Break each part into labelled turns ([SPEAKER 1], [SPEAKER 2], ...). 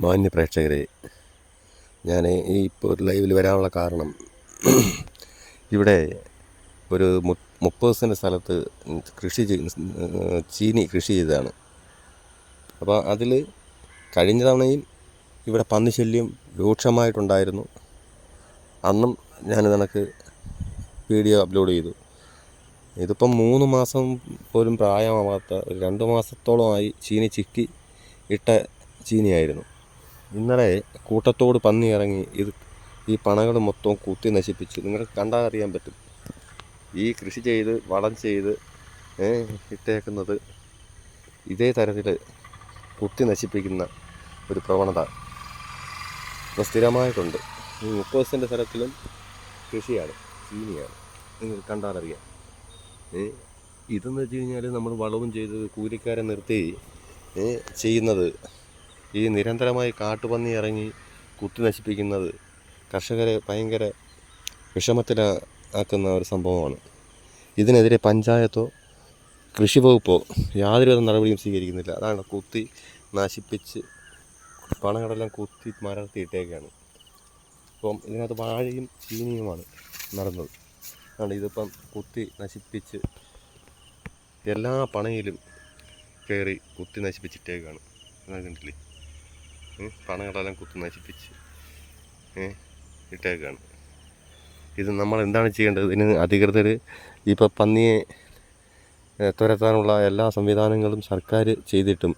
[SPEAKER 1] മാന്യ പ്രേക്ഷകരെ, ഞാൻ ഈ ഇപ്പോൾ ഒരു ലൈവിൽ വരാനുള്ള കാരണം, ഇവിടെ ഒരു 30 സെൻറ്റ് സ്ഥലത്ത് ചീനി കൃഷി ചെയ്തതാണ്. അപ്പോൾ അതിൽ കഴിഞ്ഞ തവണയും ഇവിടെ പന്നിശല്യം രൂക്ഷമായിട്ടുണ്ടായിരുന്നു. അന്നും ഞാൻ കണക്ക് വീഡിയോ അപ്ലോഡ് ചെയ്തു. ഇതിപ്പം 3 മാസം പോലും പ്രായമാവാത്ത 2 മാസത്തോളമായി ചീനി ചിക്കി ഇട്ട ചീനിയായിരുന്നു. ഇന്നലെ കൂട്ടത്തോട് പന്നി ഇറങ്ങി ഈ പണകൾ മൊത്തം കുത്തി നശിപ്പിച്ചു. നിങ്ങൾക്ക് കണ്ടാൽ അറിയാൻ പറ്റും. ഈ കൃഷി ചെയ്ത് വളം ചെയ്ത് ഇട്ടേക്കുന്നത് ഇതേ തരത്തിൽ കുത്തി നശിപ്പിക്കുന്ന ഒരു പ്രവണത ഇപ്പോൾ സ്ഥിരമായിട്ടുണ്ട്. ഈ 30 സെൻറ്റ് സ്ഥലത്തിലും കൃഷിയാണ്, ചീനിയാണ്. നിങ്ങൾക്ക് കണ്ടാലറിയാം. ഇതെന്ന് വെച്ച് കഴിഞ്ഞാൽ നമ്മൾ വളവും ചെയ്ത് കൂലിക്കാരെ നിർത്തി ചെയ്യുന്നത്, ഈ നിരന്തരമായി കാട്ടുപന്നി ഇറങ്ങി കുത്തി നശിപ്പിക്കുന്നത് കർഷകരെ ഭയങ്കര വിഷമത്തിലാക്കുന്ന ഒരു സംഭവമാണ്. ഇതിനെതിരെ പഞ്ചായത്തോ കൃഷി വകുപ്പോ യാതൊരുവിധ നടപടിയും സ്വീകരിക്കുന്നില്ല. അതാണ് കുത്തി നശിപ്പിച്ച് പണങ്ങളെല്ലാം കുത്തി മരത്തിയിട്ടേക്കാണ്. അപ്പം ഇതിനകത്ത് വാഴയും ചീനിയുമാണ് നടന്നത്. അതുകൊണ്ട് ഇതിപ്പം കുത്തി നശിപ്പിച്ച് എല്ലാ പണയിലും കയറി കുത്തി നശിപ്പിച്ചിട്ടേക്കാണ്. കണ്ടില്ലേ, പണങ്ങളെല്ലാം കുത്തി നശിപ്പിച്ച് ഇട്ടേക്കാണ്. ഇത് നമ്മൾ എന്താണ് ചെയ്യേണ്ടത്? ഇതിന് അധികൃതർ ഇപ്പോൾ പന്നിയെ തുരത്താനുള്ള എല്ലാ സംവിധാനങ്ങളും സർക്കാർ ചെയ്തിട്ടും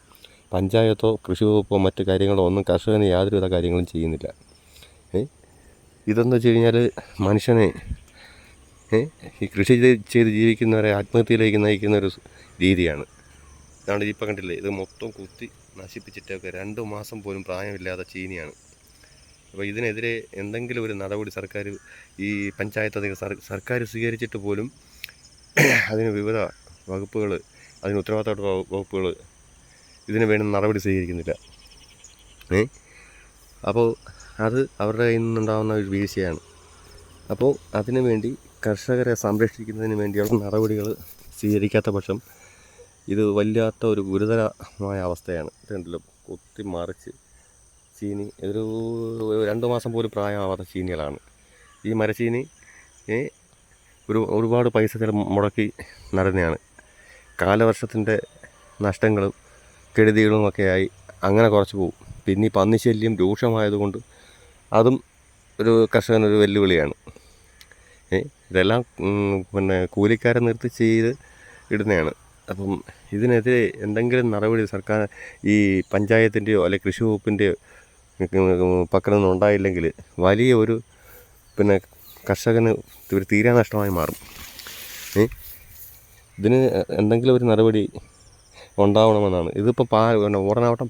[SPEAKER 1] പഞ്ചായത്തോ കൃഷി വകുപ്പോ മറ്റു കാര്യങ്ങളോ ഒന്നും കർഷകന് യാതൊരുവിധ കാര്യങ്ങളും ചെയ്യുന്നില്ല. ഇതെന്ന് വെച്ച് കഴിഞ്ഞാൽ മനുഷ്യനെ ഈ കൃഷി ചെയ്ത് ജീവിക്കുന്നവരെ ആത്മഹത്യയിലേക്ക് നയിക്കുന്ന ഒരു രീതിയാണ്. അതാണ് ഇപ്പം കണ്ടില്ലേ, ഇത് മൊത്തം കുത്തി നശിപ്പിച്ചിട്ടൊക്കെ 2 മാസം പോലും പ്രായമില്ലാത്ത ചീനിയാണ്. അപ്പോൾ ഇതിനെതിരെ എന്തെങ്കിലും ഒരു നടപടി സർക്കാർ, ഈ പഞ്ചായത്ത് സർക്കാർ സ്വീകരിച്ചിട്ട് പോലും അതിന് വിവിധ വകുപ്പുകൾ, അതിന് ഉത്തരവാദിത്തപ്പെട്ട വകുപ്പുകൾ ഇതിന് വേണ്ട നടപടി സ്വീകരിക്കുന്നില്ല. അപ്പോൾ അത് അവരുടെ കയ്യിൽ നിന്നുണ്ടാകുന്ന ഒരു വീഴ്ചയാണ്. അപ്പോൾ അതിനു വേണ്ടി കർഷകരെ സംരക്ഷിക്കുന്നതിന് വേണ്ടിയുള്ള നടപടികൾ സ്വീകരിക്കാത്ത പക്ഷം ഇത് വല്ലാത്ത ഒരു ഗുരുതരമായ അവസ്ഥയാണ്. ഇതുണ്ടല്ലോ, കുത്തി മറിച്ച് ചീനി, ഒരു 2 മാസം പോലും പ്രായമാവാത്ത ചീനികളാണ്. ഈ മരച്ചീനി ഒരുപാട് പൈസ മുടക്കി നടന്നതാണ്. കാലവർഷത്തിൻ്റെ നഷ്ടങ്ങളും കെടുതികളും ഒക്കെയായി അങ്ങനെ കുറച്ച് പോകും. പിന്നെ ഈ പന്നിശല്യം രൂക്ഷമായതുകൊണ്ട് അതും ഒരു കർഷകനൊരു വെല്ലുവിളിയാണ്. ഇതെല്ലാം പിന്നെ കൂലിക്കാരെ നിർത്തി ചെയ്ത് ഇടുന്നതാണ്. അപ്പം ഇതിനെതിരെ എന്തെങ്കിലും നടപടി സർക്കാർ, ഈ പഞ്ചായത്തിൻ്റെയോ അല്ലെങ്കിൽ കൃഷി വകുപ്പിൻ്റെയോ പക്കൽ നിന്നും ഉണ്ടായില്ലെങ്കിൽ വലിയ ഒരു പിന്നെ കർഷകന് ഒരു തീരാ നഷ്ടമായി മാറും. ഇതിന് എന്തെങ്കിലും ഒരു നടപടി ഉണ്ടാവണമെന്നാണ്. ഇതിപ്പോൾ ഓടനാവട്ടം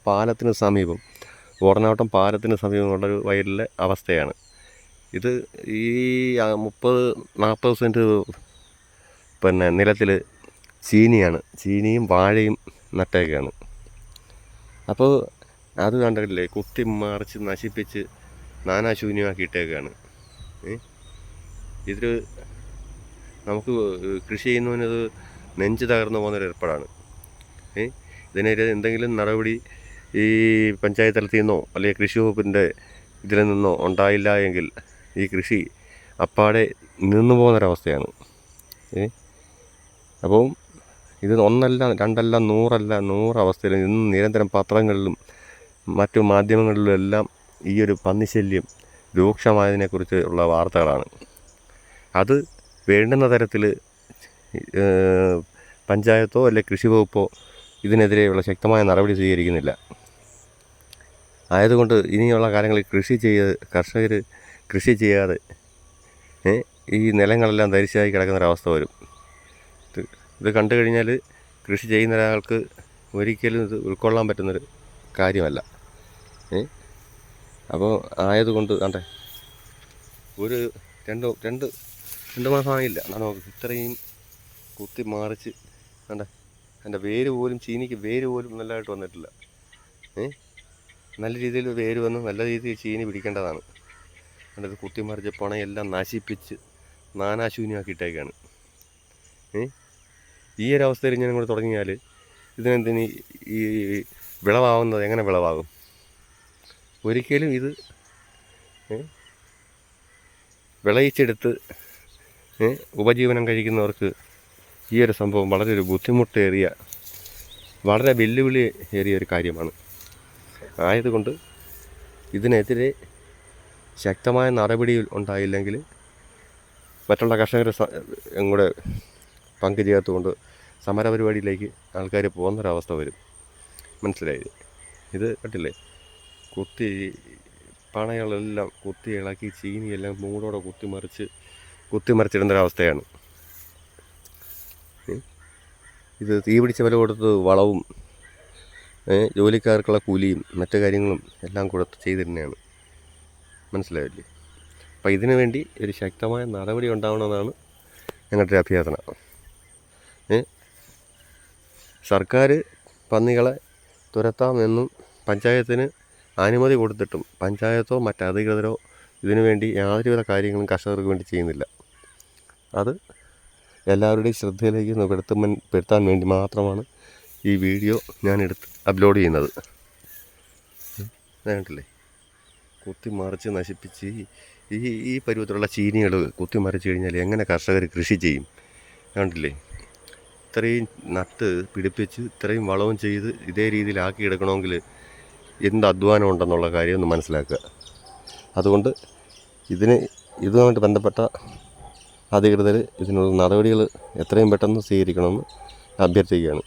[SPEAKER 1] പാലത്തിന് സമീപമുള്ളൊരു വയലിലെ അവസ്ഥയാണ് ഇത്. ഈ 30-40 സെൻറ്റ് പിന്നെ നിലത്തിൽ ചീനിയും വാഴയും നട്ടേക്കാണ്. അപ്പോൾ അത് കണ്ടില്ലേ, കുത്തി മറിച്ച് നശിപ്പിച്ച് നാനാശൂന്യമാക്കിയിട്ടേക്കാണ്. ഇതിൽ നമുക്ക് കൃഷി ചെയ്യുന്നതിനത് നെഞ്ച് തകർന്നു പോകുന്നൊരു ഏർപ്പാടാണ്. ഇതിനെതിരെ എന്തെങ്കിലും നടപടി ഈ പഞ്ചായത്ത് തലത്തിൽ നിന്നോ അല്ലെങ്കിൽ കൃഷി വകുപ്പിൻ്റെ ഇതിൽ നിന്നോ ഉണ്ടായില്ല എങ്കിൽ ഈ കൃഷി അപ്പാടെ നിന്നു പോകുന്നൊരവസ്ഥയാണ്. അപ്പം ഇത് 1 അല്ല 2 അല്ല 100 അവസ്ഥയിൽ ഇന്ന് നിരന്തരം പത്രങ്ങളിലും മറ്റു മാധ്യമങ്ങളിലും എല്ലാം ഈ ഒരു പന്നിശല്യം രൂക്ഷമായതിനെക്കുറിച്ച് ഉള്ള വാർത്തകളാണ്. അത് വേണ്ടുന്ന തരത്തിൽ പഞ്ചായത്തോ അല്ലെങ്കിൽ കൃഷി വകുപ്പോ ഇതിനെതിരെയുള്ള ശക്തമായ നടപടി സ്വീകരിക്കുന്നില്ല. ആയതുകൊണ്ട് ഇനിയുള്ള കാലങ്ങളിൽ കർഷകർ കൃഷി ചെയ്യാതെ ഈ നിലങ്ങളെല്ലാം തരിശായി കിടക്കുന്നൊരവസ്ഥ വരും. ഇത് കണ്ടു കഴിഞ്ഞാൽ കൃഷി ചെയ്യുന്ന ഒരാൾക്ക് ഒരിക്കലും ഇത് ഉൾക്കൊള്ളാൻ പറ്റുന്നൊരു കാര്യമല്ല. അപ്പോൾ ആയതുകൊണ്ട് കണ്ടേ, ഒരു 2 മാസമായില്ല നമുക്ക് ഇത്രയും കുത്തി മറിച്ച് കണ്ടേ. എൻ്റെ ചീനിക്ക് വേര് പോലും നല്ലതായിട്ട് വന്നിട്ടില്ല. നല്ല രീതിയിൽ വേര് വന്ന് നല്ല രീതിയിൽ ചീനി പിടിക്കേണ്ടതാണ്. കണ്ടത് കുത്തി മറിച്ച് പണയെല്ലാം നശിപ്പിച്ച് നാനാശൂന്യമാക്കിയിട്ടേക്കാണ്. ഈ ഒരു അവസ്ഥയിൽ ഞാൻ കൂടെ തുടങ്ങിയാൽ ഇതിനെന്തിന് ഈ വിളവാകുന്നത് എങ്ങനെ വിളവാകും? ഒരിക്കലും ഇത് വിളയിച്ചെടുത്ത് ഉപജീവനം കഴിക്കുന്നവർക്ക് ഈ ഒരു സംഭവം വളരെ ഒരു ബുദ്ധിമുട്ടേറിയ, വളരെ വെല്ലുവിളി ഏറിയ ഒരു കാര്യമാണ്. ആയതുകൊണ്ട് ഇതിനെതിരെ ശക്തമായ നടപടി ഉണ്ടായില്ലെങ്കിൽ മറ്റുള്ള കർഷകർ കൂടെ പങ്കുചേർത്തുകൊണ്ട് സമരപരിപാടിയിലേക്ക് ആൾക്കാർ പോകുന്നൊരവസ്ഥ വരും. മനസ്സിലായി? ഇത് കണ്ടില്ലേ, പണകളെല്ലാം കുത്തി ഇളക്കി ചീനിയെല്ലാം മൂടോടെ കുത്തിമറിച്ചിടുന്നൊരവസ്ഥയാണ്. ഇത് തീ പിടിച്ച വില കൊടുത്ത് വളവും ജോലിക്കാർക്കുള്ള കൂലിയും മറ്റു കാര്യങ്ങളും എല്ലാം കൊടുത്ത് ചെയ്തിരുന്നതാണ്. മനസ്സിലായില്ലേ? അപ്പം ഇതിനു വേണ്ടി ഒരു ശക്തമായ നടപടി ഉണ്ടാവണമെന്നാണ് ഞങ്ങളുടെ അഭ്യർത്ഥന. സർക്കാർ പന്നികളെ തുരത്താമെന്നും പഞ്ചായത്തിന് അനുമതി കൊടുത്തിട്ടും പഞ്ചായത്തോ മറ്റധികൃതരോ ഇതിനു വേണ്ടി യാതൊരുവിധ കാര്യങ്ങളും കർഷകർക്ക് വേണ്ടി ചെയ്യുന്നില്ല. അത് എല്ലാവരുടെയും ശ്രദ്ധയിലേക്ക് പെടുത്താൻ വേണ്ടി മാത്രമാണ് ഈ വീഡിയോ ഞാൻ അപ്ലോഡ് ചെയ്യുന്നത്. കണ്ടില്ലേ, കുത്തിമറിച്ച് നശിപ്പിച്ച് ഈ പരുവത്തിലുള്ള ചീനികൾ കുത്തിമറിച്ച് കഴിഞ്ഞാൽ എങ്ങനെ കർഷകർ കൃഷി ചെയ്യും? കണ്ടില്ലേ, ഇത്രയും നട്ട് പിടിപ്പിച്ച് ഇത്രയും വളവും ചെയ്ത് ഇതേ രീതിയിലാക്കി എടുക്കണമെങ്കിൽ എന്ത് അധ്വാനം ഉണ്ടെന്നുള്ള കാര്യം ഒന്ന് മനസ്സിലാക്കുക. അതുകൊണ്ട് ഇതുമായിട്ട് ബന്ധപ്പെട്ട അധികൃതർ ഇതിനുള്ള നടപടികൾ എത്രയും പെട്ടെന്ന് സ്വീകരിക്കണമെന്ന് അഭ്യർത്ഥിക്കുകയാണ്.